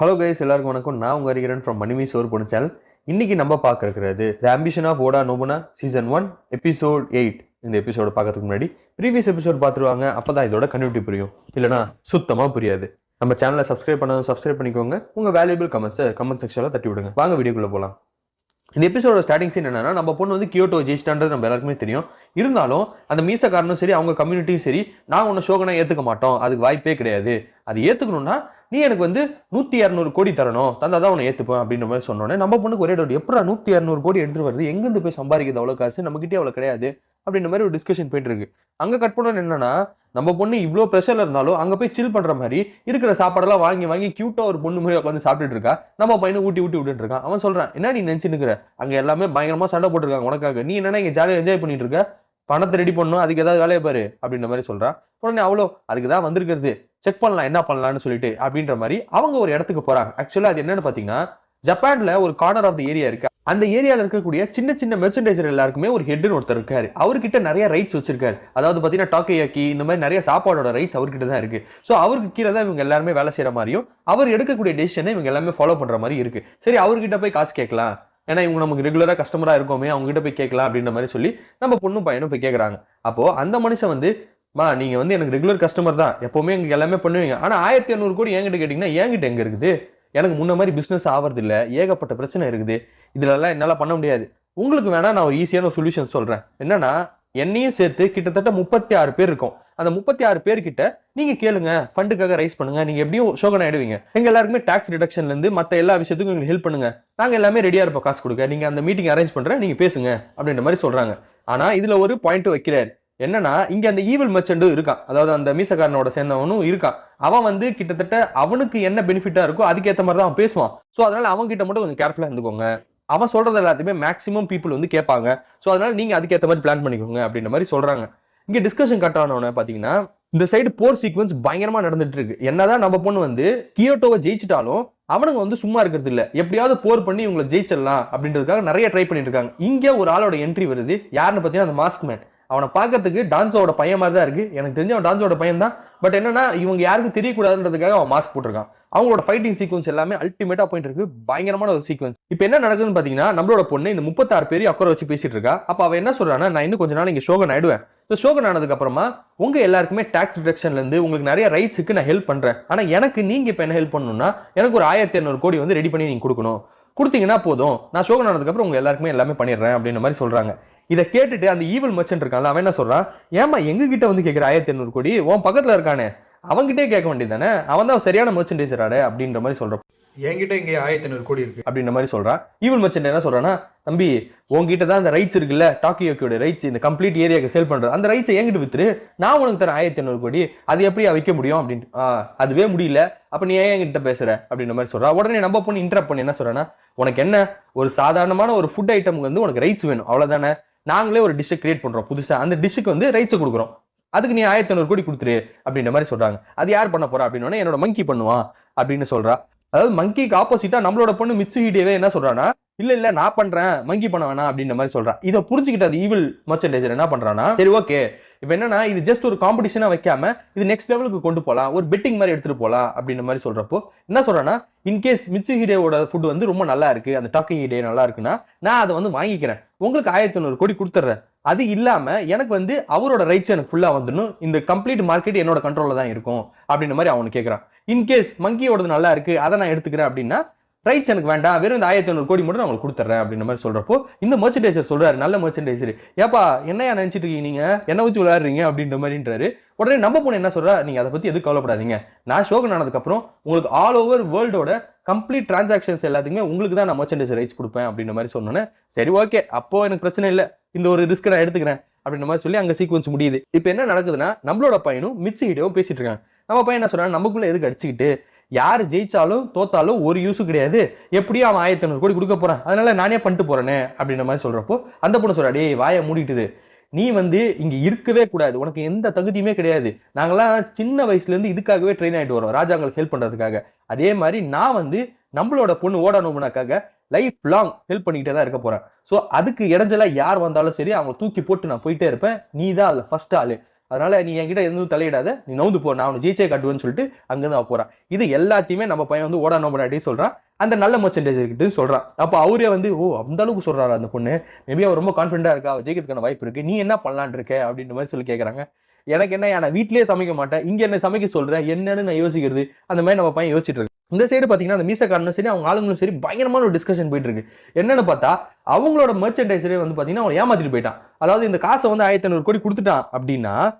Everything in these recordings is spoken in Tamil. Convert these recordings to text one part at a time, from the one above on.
ஹலோ கைஸ், எல்லாருக்கும் வணக்கம். நான் உங்க ஹரிகரன் ஃப்ரம் மணிமி சோர் பொண்ணு சேனல். இன்னைக்கு நம்ம பார்க்க இருக்கிறது த ஆம்பிஷன் ஆஃப் ஓடா நோபுனா சீசன் 1 எபிசோட் 8. இந்த எபிசோட பார்க்கறதுக்கு முன்னாடி ப்ரீவியஸ் எபிசோட் பார்த்துருவாங்க. அப்பதான் இதோட கண்டினியூட்டி புரியும், இல்லைனா சுத்தமா புரியாது. நம்ம சேனலை சப்ஸ்கிரைப் பண்ணாலும் சப்ஸ்கிரைப் பண்ணிக்கோங்க. உங்க வேல்யூபிள் கமெண்ட்ஸை கமெண்ட் செக்ஷன்ல தட்டி விடுங்க. வாங்க வீடியோக்குள்ள போகலாம். இந்த எபிசோட ஸ்டார்டிங் சீன் என்னன்னா, நம்ம பொண்ணு வந்து கியோட்டோ ஜெயிச்சிட்டான்றது நம்ம எல்லாருக்குமே தெரியும். இருந்தாலும் அந்த மீசக்காரனும் சரி, அவங்க கம்யூனிட்டியும் சரி, நான் உன்னை ஷோகனா ஏத்துக்க மாட்டோம், அதுக்கு வாய்ப்பே கிடையாது. அது ஏத்துக்கணும்னா நீ எனக்கு வந்து 100-200 கோடி தரணும், தந்தாதான் உன்னை ஏத்துப்பேன் அப்படின்ற மாதிரி சொன்னோன்னே நம்ம பொண்ணுக்கு ஒரே டவுட், எப்படா 100-200 கோடி எடுத்துட்டு வருது, எங்கிருந்து போய் சம்பாதிக்கிறது அவ்வளவு காசு, நம்ம கிட்டே அவ்வளவு கிடையாது அப்படின்ற மாதிரி ஒரு டிஸ்கஷன் போயிட்டு இருக்கு. அங்க கட் பண்ணணும் என்னன்னா, நம்ம பொண்ணு இவ்வளோ ப்ரெஷர்ல இருந்தாலும் அங்க போய் சில் பண்ற மாதிரி இருக்கிற சாப்பாடெல்லாம் வாங்கி வாங்கி கியூட்டா ஒரு பொண்ணு மாதிரி உட்காந்து சாப்பிட்டுட்டு இருக்கா. நம்ம பையனை ஊட்டி ஊட்டி விட்டுட்டு இருக்கான். அவன் சொல்றான், என்ன நீ நினைச்சுன்னு அங்க எல்லாமே பயங்கரமா சண்டை போட்டுருக்காங்க உனக்காக, நீ என்னன்னா இங்க ஜாலியாக என்ஜாய் பண்ணிட்டு இருக்க, பணத்தை ரெடி பண்ணணும், அதுக்கு ஏதாவது வேலையை பாரு அப்படின்ற மாதிரி சொல்றான். உடனே அவ்வளோ அதுக்கு தான் வந்திருக்கிறது, செக் பண்ணலாம் என்ன பண்ணலாம்னு சொல்லிட்டு அப்படின்ற மாதிரி அவங்க ஒரு இடத்துக்கு போறாங்க. ஆக்சுவலா அது என்னன்னு பாத்தீங்கன்னா, ஜப்பான்ல ஒரு கார்னர் ஆஃப் த ஏரியா இருக்கு. அந்த ஏரியால இருக்கக்கூடிய சின்ன சின்ன மெர்ச்சன்டைசர் எல்லாருக்குமே ஒரு ஹெட்னு ஒருத்தர் இருக்காரு. அவர்கிட்ட நிறைய ரைட்ஸ் வச்சிருக்காரு. அதாவது பாத்தீங்கன்னா டாக்கோயாக்கி இந்த மாதிரி நிறைய சாப்பாடோட ரைட்ஸ் அவர்கிட்ட தான் இருக்கு. ஸோ அவருக்கு கீழே தான் இவங்க எல்லாருமே வேலை செய்யற மாதிரியும், அவர் எடுக்கக்கூடிய டெசிஷனை இவங்க எல்லாமே ஃபாலோ பண்ற மாதிரி இருக்கு. சரி, அவர்கிட்ட போய் காசு கேட்கலாம், ஏன்னா இவங்க நமக்கு ரெகுலரா கஸ்டமரா இருக்கோமே, அவங்க கிட்ட போய் கேட்கலாம் அப்படின்ற மாதிரி சொல்லி நம்ம பொண்ணும் பையனும் போய் கேட்கறாங்க. அப்போ அந்த மனுஷன் வந்து, நீங்க வந்து எனக்கு ரெகுலர் கஸ்டமர் தான், எப்பவுமே எங்களுக்கு எல்லாமே பண்ணுவீங்க, ஆனா 1500 கோடி என்கிட்ட கேட்டீங்கன்னா என்கிட்ட எங்க இருக்குது, எனக்கு முன்ன மாதிரி பிசினஸ் ஆவறது இல்ல, ஏகப்பட்ட பிரச்சனை இருக்குது, இதுல எல்லாம் என்னால பண்ண முடியாது. உங்களுக்கு வேணா நான் ஒரு ஈஸியான சொல்யூஷன் சொல்றேன். என்னன்னா, என்னையும் சேர்த்து கிட்டத்தட்ட 36 பேர் இருக்கும். அந்த 36 பேர்கிட்ட நீங்க கேளுங்க, ஃபண்டுக்காக ரைஸ் பண்ணுங்க, நீங்க எப்படியும் ஷோகன் ஆயிடுவீங்க. எங்க எல்லாருக்குமே டாக்ஸ் ரிடக்ஷன்ல இருந்து மத்த எல்லா விஷயத்துக்கும் எங்களுக்கு ஹெல்ப் பண்ணுங்க, நாங்க எல்லாமே ரெடியா இருப்போம் காசு கொடுக்க, நீங்க அந்த மீட்டிங் அரேஞ்ச் பண்ற, நீங்க பேசுங்க அப்படின்ற மாதிரி சொல்றாங்க. ஆனா இதுல ஒரு பாயிண்ட் வைக்கிறாரு. என்னன்னா, இங்க அந்த ஈவில் மெர்ச்சண்டும் இருக்கான், அதாவது அந்த மீசக்காரனோட சேர்ந்தவனும் இருக்கான். அவன் வந்து கிட்டத்தட்ட அவனுக்கு என்ன பெனிஃபிட்டா இருக்கோ அதுக்கேற்ற மாதிரி தான் அவன் பேசுவான். ஸோ அதனால அவங்க கிட்ட மட்டும் கொஞ்சம் கேர்ஃபுல்லா இருந்துக்கோங்க, அவன் சொல்றது எல்லாத்தையுமே மேக்ஸிமம் பீப்புள் வந்து கேட்பாங்க. ஸோ அதனால நீங்க அதுக்கேற்ற மாதிரி பிளான் பண்ணிக்கோங்க அப்படின்ற மாதிரி சொல்றாங்க. இங்க டிஸ்கஷன் கட் ஆனவன பாத்தீங்கன்னா, இந்த சைடு போர் சீக்வன்ஸ் பயங்கரமா நடந்துட்டு இருக்கு. என்னதான் நம்ம பொண்ணு வந்து கியோட்டோவை ஜெயிச்சிட்டாலும் அவனுங்க வந்து சும்மா இருக்கிறது இல்ல, எப்படியாவது போர் பண்ணி இவங்களை ஜெயிச்சிடலாம் அப்படின்றதுக்காக நிறைய ட்ரை பண்ணிட்டு இருக்காங்க. இங்க ஒரு ஆளோட என்ட்ரி வருது. யாருன்னு பாத்தீங்கன்னா அந்த மாஸ்க் மேன். அவனை பார்க்கறதுக்கு டான்ஸோட பையன் மாதிரி தான் இருக்கு, எனக்கு தெரிஞ்ச அவன் டான்ஸோட பையன் தான். பட் என்னன்னா, இவங்க யாருக்கும் தெரியக்கூடாதுன்றதுக்காக அவன் மாஸ்க் போட்டிருக்கான். அவங்களோட ஃபைட்டிங் சீக்வன்ஸ் எல்லாமே அல்டிமேட்டா போயிட்டு இருக்கு, பயங்கரமான ஒரு சீக்வன்ஸ். இப்போ என்ன நடக்குதுன்னு பாத்தீங்கன்னா, நம்மளோட பொண்ணு இந்த 36 பேரையும் அக்கறை வச்சு பேசிட்டு இருக்கா. அப்ப அவ என்ன சொல்றான்னா, நான் இன்னும் கொஞ்ச நாள் இங்க ஷோகன் ஆயிடுவேன், இந்த ஷோகன் ஆனதுக்கு அப்புறமா உங்க எல்லாருக்குமே டாக்ஸ் ரிடக்ஷன்ல இருந்து உங்களுக்கு நிறைய ரைட்ஸுக்கு நான் ஹெல்ப் பண்றேன். ஆனா எனக்கு நீங்க இப்ப என்ன ஹெல்ப் பண்ணணும்னா, எனக்கு ஒரு 1200 கோடி வந்து ரெடி பண்ணி நீங்க கொடுக்கணும், கொடுத்தீங்கன்னா போதும், நான் ஷோகன் ஆனதுக்கு அப்புறம் உங்க எல்லாருக்குமே எல்லாமே பண்ணிடுறேன் அப்படின்ற மாதிரி சொல்றாங்க. இதை கேட்டுட்டு அந்த ஈவில் மர்ச்சன்ட் இருக்கான்ல, அவன் என்ன சொல்றான், ஏமா எங்க கிட்ட வந்து கேட்கிற 1200 கோடி, உன் பக்கத்துல இருக்கானே அவன்கிட்டே கேட்க வேண்டியதானே, அவன் தான் சரியான மெர்ச்சன்டைசராடு அப்படின்ற மாதிரி சொல்றான். என்கிட்ட இங்கே 1500 கோடி இருக்கு அப்படின்ற மாதிரி சொல்றான். ஈவில் மர்ச்சன்ட் என்ன சொல்றான்னா, தம்பி உங்ககிட்ட தான் அந்த ரைட்ஸ் இருக்குல்ல, டாக்கியோக்கியோட ரைட்ஸ், இந்த கம்ப்ளீட் ஏரியாக்கு சேல் பண்றது, அந்த ரைட்ஸை என்கிட்ட வித்துரு, நான் உனக்கு தரேன் 1500 கோடி, அது எப்படி வைக்க முடியும் அப்படின்ட்டு. அதுவே முடியல, அப்ப நீ ஏன் என்கிட்ட பேசுற அப்படின்ற மாதிரி சொல்றா. உடனே நம்ம பொண்ணு இன்டரப்ட் பண்ணி என்ன சொல்றேன்னா, உனக்கு என்ன ஒரு சாதாரணமான ஒரு ஃபுட் ஐட்டம் வந்து உனக்கு ரைட்ஸ் வேணும் அவ்வளவுதானே, நாங்களே ஒரு டிஷ்ஷை கிரியேட் பண்றோம் புதுசா, அந்த டிஷ்ஷுக்கு வந்து ரைட்ஸ் கொடுக்குறோம், அதுக்கு நீ 1500 கோடி கொடுத்துரு அப்படின்ற மாதிரி சொல்றாங்க. அது யார் பண்ண போறா அப்படின்னா, என்னோட மங்கி பண்ணுவான் அப்படின்னு சொல்றா. அதாவது மங்கிக்கு ஆப்போசிட்டா நம்மளோட பொண்ணு மிட்சுஹிடேவே என்ன சொல்றானா, இல்ல நான் பண்றேன், மங்கி பண்ண வேணாம் அப்படின்ற மாதிரி சொல்றா. இதை புரிஞ்சுக்கிட்ட அது ஈவில் மர்ச்சன்டைசர் என்ன பண்றானா, சரி ஓகே, இப்போ என்னன்னா இது ஜஸ்ட் ஒரு காம்படிஷனா வைக்காம இது நெக்ஸ்ட் லெவலுக்கு கொண்டு போகலாம், ஒரு பெட்டிங் மாதிரி எடுத்துட்டு போகலாம் அப்படின்ற மாதிரி சொல்றப்போ என்ன சொல்றானா, இன்கேஸ் மிட்சுஹிடேவோட ஃபுட் வந்து ரொம்ப நல்லா இருக்கு, அந்த டாக்கிஹிடே நல்லா இருக்குன்னா நான் அதை வந்து வாங்கிக்கிறேன், உங்களுக்கு 1500 கோடி கொடுத்துட்றேன், அது இல்லாம எனக்கு வந்து அவரோட ரைட்ஸ் எனக்கு ஃபுல்லா வந்துடும், இந்த கம்ப்ளீட் மார்க்கெட் என்னோட கண்ட்ரோல்ல தான் இருக்கும் அப்படின்ற மாதிரி அவனு கேட்கறான். இன்கேஸ் மங்கியோடது நல்லா இருக்கு, அதை நான் எடுத்துக்கிறேன் அப்படின்னா ரைட்ஸ் எனக்கு வேண்டாம், வெறும் இந்த 1500 கோடி மட்டும் நான் உங்களுக்கு கொடுத்துறேன் அப்படின்ற மாதிரி சொல்றப்போ இந்த மர்ச்சன்டைசர் சொல்றாரு, நல்ல மர்ச்சன்டைசர், ஏப்பா என்னையா நினைச்சிட்டு இருக்கீங்க, நீங்க என்ன வச்சு விளையாடுறீங்க அப்படின்ற மாதிரின்றாரு. உடனே நம்ம பொண்ணு என்ன சொல்றா, நீங்க அதை பத்தி எதுவும் கவலைப்படாதீங்க, நான் ஷோகன் ஆனதுக்கு அப்புறம் உங்களுக்கு ஆல் ஓவர் வேர்ல்டோட கம்ப்ளீட் டிரான்சாக்ஷன்ஸ் எல்லாத்துக்குமே உங்களுக்கு தான் நான் மர்ச்சன்டைசர் ரைட்ஸ் கொடுப்பேன் அப்படின்ற மாதிரி சொன்னோன்னே, சரி ஓகே அப்போ எனக்கு பிரச்சனை இல்லை, இந்த ஒரு ரிஸ்க் நான் எடுத்துக்கிறேன் அப்படின்ற மாதிரி சொல்லி அங்க சீக்வன்ஸ் முடியுது. இப்போ என்ன நடக்குதுன்னா, நம்மளோட பையனும் மிட்சுஹிடேவும் பேசிட்டு இருக்காங்க. நம்ம பையன் என்ன சொல்றான், நமக்குள்ள எதுக்கு அடிச்சுக்கிட்டு, யார் ஜெயிச்சாலும் தோத்தாலும் ஒரு யூஸும் கிடையாது, எப்படியும் அவன் 1500 கோடி கொடுக்க போறான், அதனால நானே பண்ணிட்டு போறேனே அப்படின்ற மாதிரி சொல்றப்போ அந்த பொண்ணு சொல்றா, டேய் வாயை மூடிட்டுது, நீ வந்து இங்க இருக்கவே கூடாது, உனக்கு எந்த தகுதியுமே கிடையாது, நாங்களாம் சின்ன வயசுல இருந்து இதுக்காகவே ட்ரெயின் ஆயிட்டு வரோம், ராஜாங்களுக்கு ஹெல்ப் பண்றதுக்காக, அதே மாதிரி நான் வந்து நம்மளோட பொண்ணு ஓடா நோபுனாக்காக லைஃப் லாங் ஹெல்ப் பண்ணிக்கிட்டே தான் இருக்க போறேன். ஸோ அதுக்கு இடைஞ்சலா யார் வந்தாலும் சரி அவங்க தூக்கி போட்டு நான் போயிட்டே இருப்பேன், நீ தான் அதுல ஃபர்ஸ்ட் ஆளு, அதனால நீ என்கிட்ட எதுவும் தலையிடாத, நீ நவுந்து போ, நான் அவனை ஜெயிச்சே காட்டுவேன்னு சொல்லிட்டு அங்கேருந்து அவ போறான். இது எல்லாத்தையுமே நம்ம பையன் வந்து ஓடா நோபனாட்டி சொல்றான், அந்த நல்ல மர்ச்சன்டைசர் கிட்ட சொல்றான். அப்போ அவரே வந்து ஓ அந்த அளவுக்கு சொல்றாரு அந்த பொண்ணு, மேபி அவர் ரொம்ப கான்ஃபிடண்டா இருக்கா, அவ ஜெயிக்கிறதுக்கான வாய்ப்பு இருக்கு, நீ என்ன பண்ணலான் இருக்க அப்படின்ற மாதிரி சொல்லி கேட்கறாங்க. எனக்கு என்ன, நான் வீட்லயே சமைக்க மாட்டேன், இங்க என்ன சமைக்க சொல்றேன் என்னன்னு நான் யோசிக்கிறது, அந்த மாதிரி நம்ம பையன் யோசிச்சுட்டு இருக்கு. இந்த சைடு பாத்தீங்கன்னா அந்த மீசக்காரனும் சரி அவங்க ஆளுங்களும் சரி பயங்கரமான ஒரு டிஸ்கஷன் போயிட்டு இருக்கு. என்னன்னு பார்த்தா அவங்களோட மர்ச்சன்டைசரே வந்து பாத்தீங்கன்னா அவன் ஏமாத்திட்டு போயிட்டான். அதாவது இந்த காசை வந்து 1500 கோடி கொடுத்துட்டான் அப்படின்னா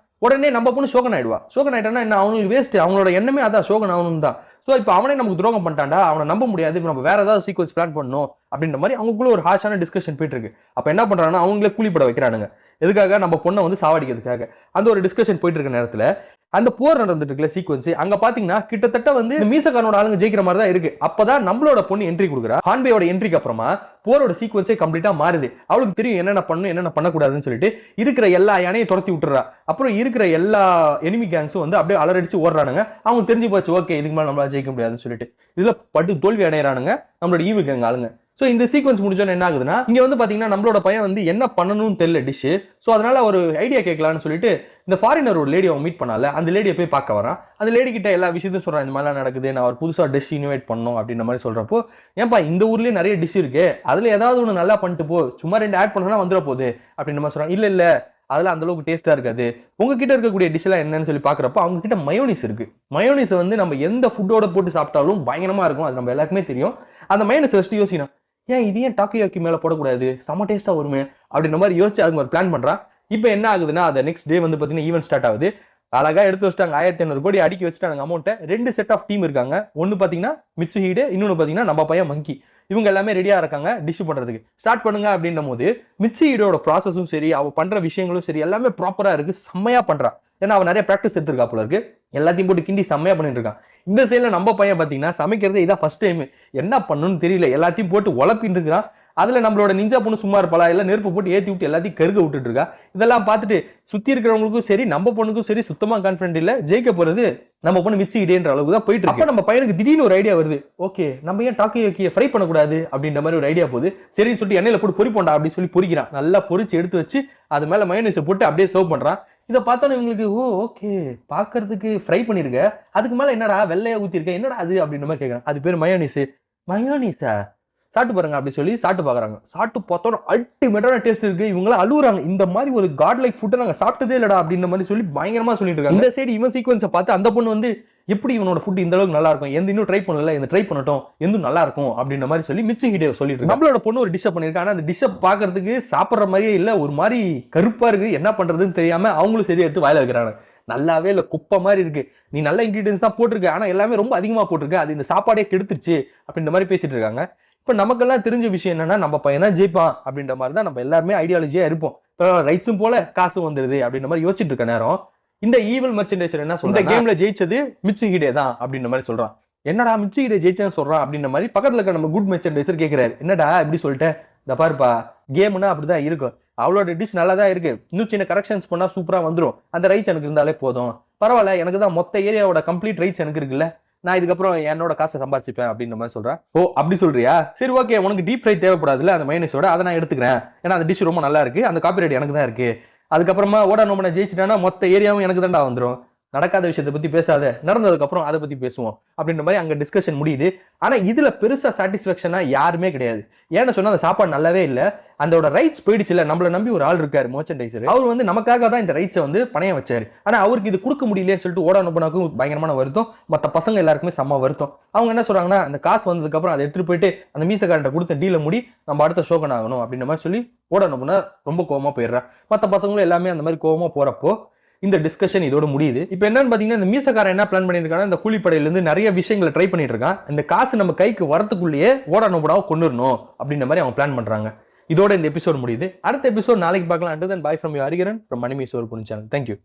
உடனே நம்ம பொண்ணு சோகன் ஆயிடுவா. சோகன் ஆயிட்டான்னா என்ன, அவங்களுக்கு வேஸ்ட், அவங்களோட எண்ணமே அதான் சோகன் ஆகணும் தான். ஸோ இப்போ அவனே நமக்கு துரோகம் பண்ணிட்டான்டா, அவனை நம்ப முடியாது, இப்போ நம்ம வேற ஏதாவது சீக்வன்ஸ் பிளான் பண்ணணும் அப்படின்ற மாதிரி அவங்களுக்குள்ள ஒரு ஹாஷான டிஸ்கஷன் போயிட்டு இருக்கு. அப்போ என்ன பண்றாங்கன்னா அவங்களே கூலிப்பட வைக்கிறானுங்க. எதுக்காக, நம்ம பொண்ணை வந்து சாவடிக்கிறதுக்காக. அந்த ஒரு டிஸ்கஷன் போயிட்டு இருக்க நேரத்தில் அந்த போர் நடந்துட்டு இருக்குல்ல சீக்வன்ஸ், அங்க பாத்தீங்கன்னா கிட்டத்தட்ட வந்து மீசக்காரனோட ஆளுங்க ஜெயிக்கிற மாதிரி தான் இருக்கு. அப்பதான் நம்மளோட பொண்ணு என்ட்ரி கொடுக்குறா. ஹான்பேயோட என்ட்ரிக்கு அப்புறமா போரோட சீக்வன்ஸே கம்ப்ளீட்டா மாறுது. அவளுக்கு தெரியும் என்னென்ன பண்ணணும் என்னென்ன பண்ணக்கூடாதுன்னு சொல்லிட்டு இருக்கிற எல்லா யானையும் துரத்தி விட்டுறா. அப்புறம் இருக்கிற எல்லா எனிமி கேங்ஸும் வந்து அப்படியே அலறடிச்சு ஓடுறானுங்க. அவங்க தெரிஞ்சு போச்சு, ஓகே இதுக்கு மேலே நம்மளால ஜெயிக்க முடியாதுன்னு சொல்லிட்டு இதுல பட்டு தோல்வி அடையிறானுங்க நம்மளோட ஈவில் கேங் ஆளுங்க. ஸோ இந்த சீக்வன்ஸ் முடிஞ்சோன்னு என்ன ஆகுதுன்னா, இங்க வந்து பாத்தீங்கன்னா நம்மளோட பையன் வந்து என்ன பண்ணணும்னு தெரியல டிஷ். ஸோ அதனால ஒரு ஐடியா கேட்கலான்னு சொல்லிட்டு இந்த ஃபாரினர் ஒரு லேடி அவன் மீட் பண்ணால அந்த லேடியை போய் பார்க்க வரான். அந்த லேடி கிட்ட எல்லா விஷயத்தையும் சொல்றான், இந்த மாதிரிலாம் நடக்குது, நான் ஒரு புதுசாக டிஷ் இனோவேட் பண்ணணும் அப்படின்ற மாதிரி சொல்றப்போ, ஏன்பா இந்த ஊர்லயே நிறைய டிஷ் இருக்கு, அதுல ஏதாவது ஒன்று நல்லா பண்ணிட்டு போ, சும்மா 2 ஆட் பண்ணா வந்துட போகுது அப்படின்ற மாதிரி சொல்றான். இல்ல அதெல்லாம் அந்த அளவுக்கு டேஸ்டா இருக்காது, உங்ககிட்ட இருக்கக்கூடிய டிஷ் எல்லாம் என்னன்னு சொல்லி பாக்குறப்போ அவங்க கிட்ட மயோனிஸ் இருக்கு. மயோனிஸ் வந்து நம்ம எந்த ஃபுட்டோட போட்டு சாப்பிட்டாலும் பயங்கரமா இருக்கும், அது நம்ம எல்லாருக்குமே தெரியும். அந்த மயோனிஸ் ஃபர்ஸ்ட் யோசிக்கணும், ஏன் இது ஏன் டாக்கியோக்கி மேல போடக்கூடாது, செம டேஸ்டா வருமே அப்படின்ற மாதிரி யோசிச்சு அதுக்கு ஒரு பிளான் பண்றான். இப்போ என்ன ஆகுதுன்னா, அந்த நெக்ஸ்ட் டே வந்து பாத்தீங்கன்னா ஈவென்ட் ஸ்டார்ட் ஆகுது. அழகா எடுத்து வச்சுட்டாங்க 1500 கோடி அடுக்கி வச்சுட்டாங்க அமௌண்ட்டை. 2 செட் ஆஃப் டீம் இருக்காங்க. ஒன்னு பாத்தீங்கன்னா மிட்சுஹிடே, இன்னொன்னு பாத்தீங்கன்னா நம்ம பையன் மங்கி. இவங்க எல்லாமே ரெடியா இருக்காங்க டிஷ் பண்றதுக்கு. ஸ்டார்ட் பண்ணுங்க அப்படின்ற போது மிட்சுஹிடோட ப்ராசஸும் சரி, அவ பண்ற விஷயங்களும் சரி எல்லாமே ப்ராப்பரா இருக்கு, செம்மையா பண்றா. ஏன்னா அவன் நிறைய ப்ராக்டிஸ் எடுத்திருக்கா போல இருக்கு, எல்லாத்தையும் போட்டு கிண்டி செம்மையா பண்ணிட்டு இருக்கான். இந்த சைட்ல நம்ம பையன் பாத்தீங்கன்னா சமைக்கிறது இதான் ஃபர்ஸ்ட் டைம், என்ன பண்ணணும்னு தெரியல, எல்லாத்தையும் போட்டு உழப்பிட்டு இருக்கிறான். அதுல நம்மளோட நிஞ்சா பொண்ணு சும்மா இருப்பாளா, எல்லாம் நெருப்பு போட்டு ஏத்தி விட்டு எல்லாத்தையும் கருக விட்டுட்டு இருக்கா. இதெல்லாம் பார்த்துட்டு சுத்தி இருக்கிறவங்களுக்கும் சரி நம்ம பொண்ணுக்கும் சரி சுத்தமா கான்ஃபிடன்ட் இல்ல, ஜெயிக்க போறது நம்ம பொண்ணு மிச்சிக்கிட்டேன்ற அளவுக்கு தான் போயிட்டு இருக்கு. நம்ம பையனுக்கு திடீர்னு ஒரு ஐடியா வருது, ஓகே நம்ம ஏன் டாக்கியோக்கியை ஃப்ரை பண்ணக்கூடாது அப்படின்ற மாதிரி ஒரு ஐடியா போகுது. சரின்னு சொல்லிட்டு எண்ணெயில போட்டு பொரிப்போண்டா அப்படின்னு சொல்லி பொரிக்கிறான். நல்லா பொரிச்சு எடுத்து வச்சு அது மேல மயோனைஸை போட்டு அப்படியே சர்வ் பண்றான். இதை பார்த்தோன்னு இவங்களுக்கு ஓ ஓகே பாக்குறதுக்கு ஃப்ரை பண்ணிருக்க, அதுக்கு மேல என்னடா வெள்ளையா ஊத்திருக்க, என்னடா அது அப்படின்ற மாதிரி கேட்கறான். அது பேர் மயோனைஸ். மயோனைஸா சாப்பிட்டு பாருங்க அப்படி சொல்லி சாப்பிட்டு பாக்குறாங்க. சாப்பிட்டு பார்த்தோன்னா அல்டிமேட்டான டேஸ்ட் இருக்கு. இவங்களாம் அழுகுறாங்க, இந்த மாதிரி ஒரு காட் லைக் ஃபுட்டை நாங்க சாப்பிட்டதே இல்லடா அப்படின்ற மாதிரி சொல்லி பயங்கரமா சொல்லிட்டு இருக்காங்க. இந்த சைடு இவன் சீக்வன்ஸை பார்த்து அந்த பொண்ணு வந்து எப்படி இவனோட ஃபுட் இந்த அளவுக்கு நல்லா இருக்கும், எந்த இன்னும் ட்ரை பண்ணல, இந்த ட்ரை பண்ணட்டும், எந்த நல்லா இருக்கும் அப்படின்ற மாதிரி சொல்லி மிச்சிஹிடே சொல்லிட்டு இருக்கு. நம்மளோட பொண்ணு ஒரு டிஷ்ஷை பண்ணிருக்காங்க. ஆனா அந்த டிஷ்ஷை பாக்குறதுக்கு சாப்பிட்ற மாதிரியே இல்ல, ஒரு மாதிரி கருப்பா இருக்கு, என்ன பண்றதுன்னு தெரியாம அவங்களும் சரி எடுத்து வாயில வைக்கிறாங்க. நல்லாவே இல்லை, குப்பை மாதிரி இருக்கு, நீ நல்ல இன்கிரீடியன்ஸ் தான் போட்டிருக்க, ஆனா எல்லாமே ரொம்ப அதிகமா போட்டிருக்க, அது இந்த சாப்பாடே கெடுத்துருச்சு அப்படின்ற மாதிரி பேசிட்டு இருக்காங்க. இப்போ நமக்கெல்லாம் தெரிஞ்ச விஷயம் என்னன்னா, நம்ம பையன் தான் ஜெயிப்பான் அப்படின்ற மாதிரி தான் நம்ம எல்லாருமே ஐடியாலஜியா இருப்போம். ரைட்ஸும் போல காசும் வந்துருது அப்படின்ற மாதிரி யோசிச்சுட்டு இருக்க நேரம் இந்த ஈவில் மர்ச்சன்டைசர் என்ன சொல்ற, இந்த கேம்ல ஜெயிச்சது மிட்சுஹிடே தான் அப்படின்ற மாதிரி சொல்றான். என்னடா மிட்சுஹிடே ஜெயிச்சேன்னு சொல்றான் அப்படின்ற மாதிரி பக்கத்துல இருக்க நம்ம குட் மர்ச்சன்டைசர் கேட்கிறாரு. என்னடா இப்படி சொல்லிட்டு, இந்த பாருப்பா கேம்னா அப்படிதான் இருக்கும், அவளோட டிஷ் நல்லா தான் இருக்கு, இன்னும் சின்ன கரெக்ஷன்ஸ் பண்ணா சூப்பரா வந்துடும், அந்த ரைட்ஸ் எனக்கு இருந்தாலே போதும், பரவாயில்ல, எனக்கு தான் மொத்த ஏரியாவோட கம்ப்ளீட் ரைட்ஸ் எனக்கு இருக்குல்ல, நான் இதுக்கப்புறம் என்னோட காசை சம்பாதிச்சுப்பேன் அப்படின்ற மாதிரி சொல்றேன். ஓ அப்படி சொல்றியா, சரி ஓகே, உனக்கு டீப் ஃப்ரை தேவைப்படாதுல்ல அந்த மைனஸோட, அதை நான் எடுத்துக்கிறேன், ஏன்னா அந்த டிஷ் ரொம்ப நல்லா இருக்கு, அந்த காப்பிரைட் எனக்கு தான் இருக்கு, அதுக்கப்புறமா ஓடா நோம்பனை ஜெயிச்சிட்டானா மொத்த ஏரியாவும் எனக்கு தான்டா வந்துடும், நடக்காத விஷயத்தை பத்தி பேசாத, நடந்ததுக்கு அப்புறம் அதை பத்தி பேசுவோம் அப்படின்ற மாதிரி அங்க டிஸ்கஷன் முடியுது. ஆனா இதுல பெருசா சாட்டிஸ்பாக்சனா யாருமே கிடையாது. ஏன்னு சொன்னா அந்த சாப்பாடு நல்லாவே இல்லை, அதோட ரைட்ஸ் போயிடுச்சு இல்ல, நம்மள நம்பி ஒரு ஆள் இருக்காரு மர்ச்சன்டைசர், அவர் வந்து நமக்காக தான் இந்த ரைட்ஸை வந்து பணையம் வச்சாரு, ஆனா அவருக்கு இது கொடுக்க முடியலன்னு சொல்லிட்டு ஓடா நோம்பனாக்கும் பயங்கரமான வருத்தம், மற்ற பசங்க எல்லாருக்குமே செம்ம வருத்தம். அவங்க என்ன சொல்றாங்கன்னா, அந்த காசு வந்ததுக்கு அப்புறம் அதை எடுத்துட்டு போயிட்டு அந்த மீசக்காரன்ட்ட கொடுத்த டீல முடி, நம்ம அடுத்த ஷோகன் ஆகணும் அப்படின்ற மாதிரி சொல்லி ஓடா நோம்பனா ரொம்ப கோவமா போயிடுறா. மற்ற பசங்களும் எல்லாமே அந்த மாதிரி கோவமா போறப்போ இந்த டிஸ்கஷன் இதோட முடியுது. இப்போ என்னன்னு பாத்தீங்கன்னா, இந்த மீசக்காரன் என்ன பிளான் பண்ணிருக்காங்க, இந்த கூலிப்படையில இருந்து நிறைய விஷயங்களை ட்ரை பண்ணிட்டு இருக்கான், இந்த காசு நம்ம கைக்கு வரத்துக்குள்ளேயே ஓடா நோம்பனாவை கொண்டுறணும் அப்படின்ற மாதிரி அவங்க பிளான் பண்றாங்க. இதோட இந்த எபிசோட் முடியுது. அடுத்த எபிசோட் நாளைக்கு பார்க்கலாம். Until then, bye from your Arigaran from Manimi Soru Puni channel. Thank you.